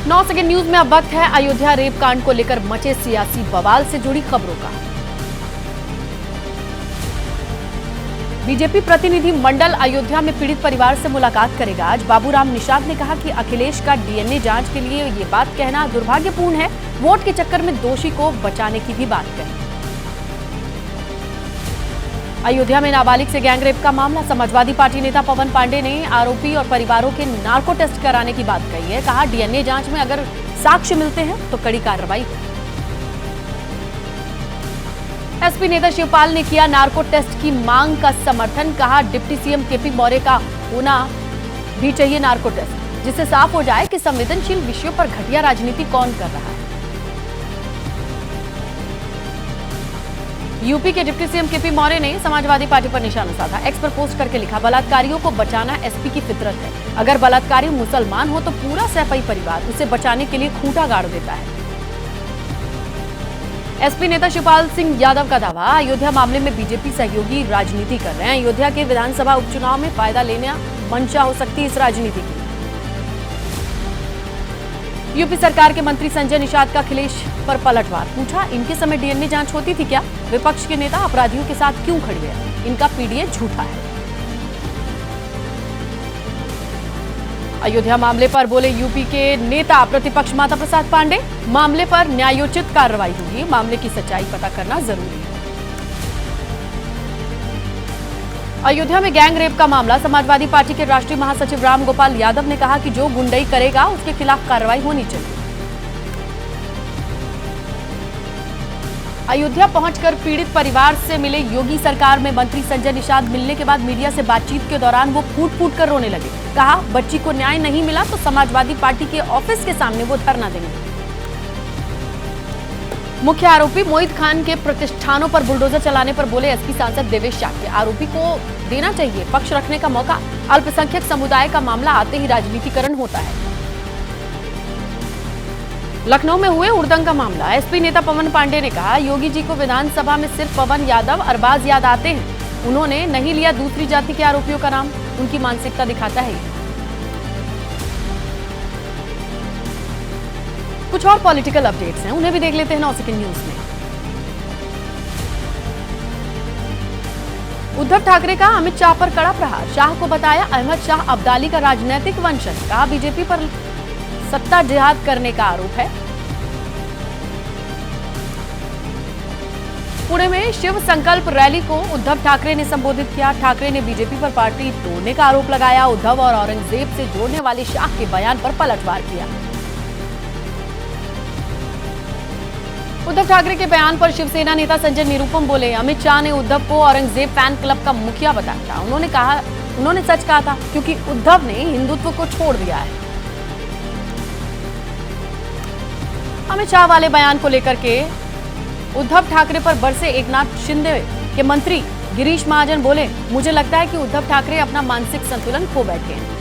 9 second news में अब वक्त है अयोध्या रेप कांड को लेकर मचे सियासी बवाल से जुड़ी खबरों का। बीजेपी प्रतिनिधि मंडल अयोध्या में पीड़ित परिवार से मुलाकात करेगा। आज बाबूराम निषाद ने कहा कि अखिलेश का डीएनए जांच के लिए ये बात कहना दुर्भाग्यपूर्ण है। वोट के चक्कर में दोषी को बचाने की भी बात कही। अयोध्या में नाबालिग से गैंगरेप का मामला। समाजवादी पार्टी नेता पवन पांडे ने आरोपी और परिवारों के नार्को टेस्ट कराने की बात कही है। कहा डीएनए जांच में अगर साक्ष्य मिलते हैं तो कड़ी कार्रवाई हो। एसपी नेता शिवपाल ने किया नार्को टेस्ट की मांग का समर्थन। कहा डिप्टी सीएम केपी मौर्य का होना भी चाहिए नार्को टेस्ट, जिससे साफ हो जाए कि संवेदनशील विषयों पर घटिया राजनीति कौन कर रहा है। यूपी के डिप्टी सीएम केपी मौर्य ने समाजवादी पार्टी पर निशाना साधा। एक्स पर पोस्ट करके लिखा, बलात्कारियों को बचाना एसपी की फितरत है। अगर बलात्कारी मुसलमान हो तो पूरा सैफई परिवार उसे बचाने के लिए खूंटा गाड़ देता है। एसपी नेता शिवपाल सिंह यादव का दावा, अयोध्या मामले में बीजेपी सहयोगी राजनीति कर रहे हैं। अयोध्या के विधानसभा उपचुनाव में फायदा लेना मंशा हो सकती है इस राजनीति की। यूपी सरकार के मंत्री संजय निषाद का अखिलेश पर पलटवार। पूछा, इनके समय डीएनए जांच होती थी क्या? विपक्ष के नेता अपराधियों के साथ क्यों खड़ी है? इनका पीडीए झूठा है। अयोध्या मामले पर बोले यूपी के नेता प्रतिपक्ष माता प्रसाद पांडे, मामले पर न्यायोचित कार्रवाई होगी। मामले की सच्चाई पता करना जरूरी है। अयोध्या में गैंग रेप का मामला। समाजवादी पार्टी के राष्ट्रीय महासचिव राम गोपाल यादव ने कहा कि जो गुंडई करेगा उसके खिलाफ कार्रवाई होनी चाहिए। अयोध्या पहुंचकर पीड़ित परिवार से मिले योगी सरकार में मंत्री संजय निषाद। मिलने के बाद मीडिया से बातचीत के दौरान वो फूट फूट कर रोने लगे। कहा, बच्ची को न्याय नहीं मिला तो समाजवादी पार्टी के ऑफिस के सामने वो धरना देंगे। मुख्य आरोपी मोहित खान के प्रतिष्ठानों पर बुलडोजर चलाने पर बोले एसपी सांसद देवेश शाक्य, आरोपी को देना चाहिए पक्ष रखने का मौका। अल्पसंख्यक समुदाय का मामला आते ही राजनीतिकरण होता है। लखनऊ में हुए हुड़दंग का मामला। एसपी नेता पवन पांडे ने कहा, योगी जी को विधानसभा में सिर्फ पवन यादव अरबाज याद आते हैं। उन्होंने नहीं लिया दूसरी जाति के आरोपियों का नाम। उनकी मानसिकता दिखाता है। कुछ और पॉलिटिकल अपडेट्स हैं, उन्हें भी देख लेते हैं 9 सेकंड न्यूज में। उद्धव ठाकरे का अमित शाह पर कड़ा प्रहार। शाह को बताया अहमद शाह अब्दाली का राजनीतिक वंशज। कहा, बीजेपी पर सत्ता जिहाद करने का आरोप है। पुणे में शिव संकल्प रैली को उद्धव ठाकरे ने संबोधित किया। ठाकरे ने बीजेपी पर पार्टी तोड़ने का आरोप लगाया। उद्धव और औरंगजेब से जोड़ने वाले शाह के बयान पर पलटवार किया। उद्धव ठाकरे के बयान पर शिवसेना नेता संजय निरुपम बोले, अमित शाह ने उद्धव को औरंगजेब फैन क्लब का मुखिया बताया। उन्होंने सच कहा था, क्योंकि उद्धव ने हिंदुत्व को छोड़ दिया है। अमित शाह वाले बयान को लेकर के उद्धव ठाकरे पर बरसे एकनाथ शिंदे के मंत्री गिरीश महाजन बोले, मुझे लगता है कि उद्धव ठाकरे अपना मानसिक संतुलन खो बैठे हैं।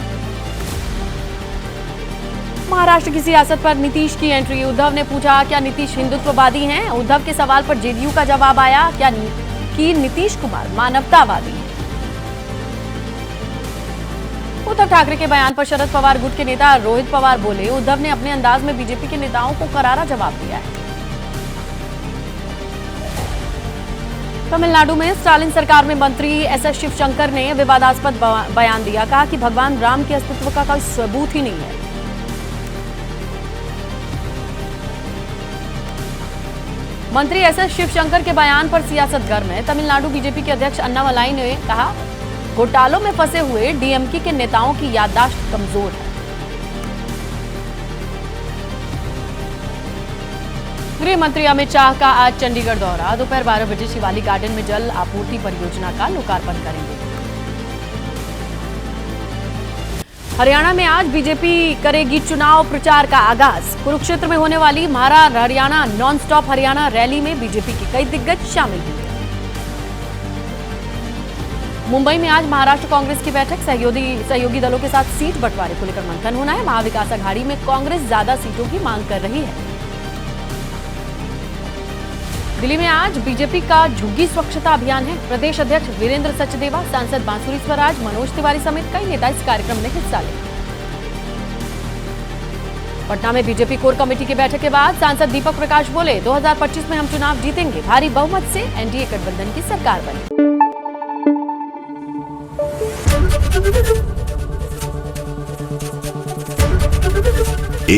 महाराष्ट्र की सियासत पर नीतीश की एंट्री। उद्धव ने पूछा, क्या नीतीश हिंदुत्ववादी हैं? उद्धव के सवाल पर जेडीयू का जवाब आया, क्या कि नीतीश कुमार मानवतावादी हैं? उद्धव ठाकरे के बयान पर शरद पवार गुट के नेता रोहित पवार बोले, उद्धव ने अपने अंदाज में बीजेपी के नेताओं को करारा जवाब दिया है। तमिलनाडु में स्टालिन सरकार में मंत्री एसएस शिवशंकर ने विवादास्पद बयान दिया। कहा कि भगवान राम के अस्तित्व का कोई सबूत ही नहीं है। मंत्री एसएस शिवशंकर के बयान पर सियासत गर्म है। तमिलनाडु बीजेपी के अध्यक्ष अन्नामलाई ने कहा, घोटालों में फंसे हुए डीएमके के नेताओं की याददाश्त कमजोर है। गृह मंत्री अमित शाह का आज चंडीगढ़ दौरा। दोपहर 12 बजे शिवालिक गार्डन में जल आपूर्ति परियोजना का लोकार्पण करेंगे। हरियाणा में आज बीजेपी करेगी चुनाव प्रचार का आगाज। कुरुक्षेत्र में होने वाली म्हारा Haryana non stop Haryana rally में बीजेपी के कई दिग्गज शामिल हुए। मुंबई में आज महाराष्ट्र कांग्रेस की बैठक। सहयोगी दलों के साथ सीट बंटवारे को लेकर मंथन होना है। महाविकास अघाड़ी में कांग्रेस ज्यादा सीटों की मांग कर रही है। दिल्ली में आज बीजेपी का झुग्गी स्वच्छता अभियान है। प्रदेश अध्यक्ष वीरेंद्र सचदेवा, सांसद बांसुरी स्वराज, मनोज तिवारी समेत कई नेता इस कार्यक्रम में हिस्सा लेंगे। पटना में बीजेपी कोर कमेटी की बैठक के बाद सांसद दीपक प्रकाश बोले, 2025 में हम चुनाव जीतेंगे, भारी बहुमत से एनडीए गठबंधन की सरकार बनी।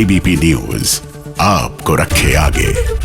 एबीपी न्यूज आपको रखे आगे।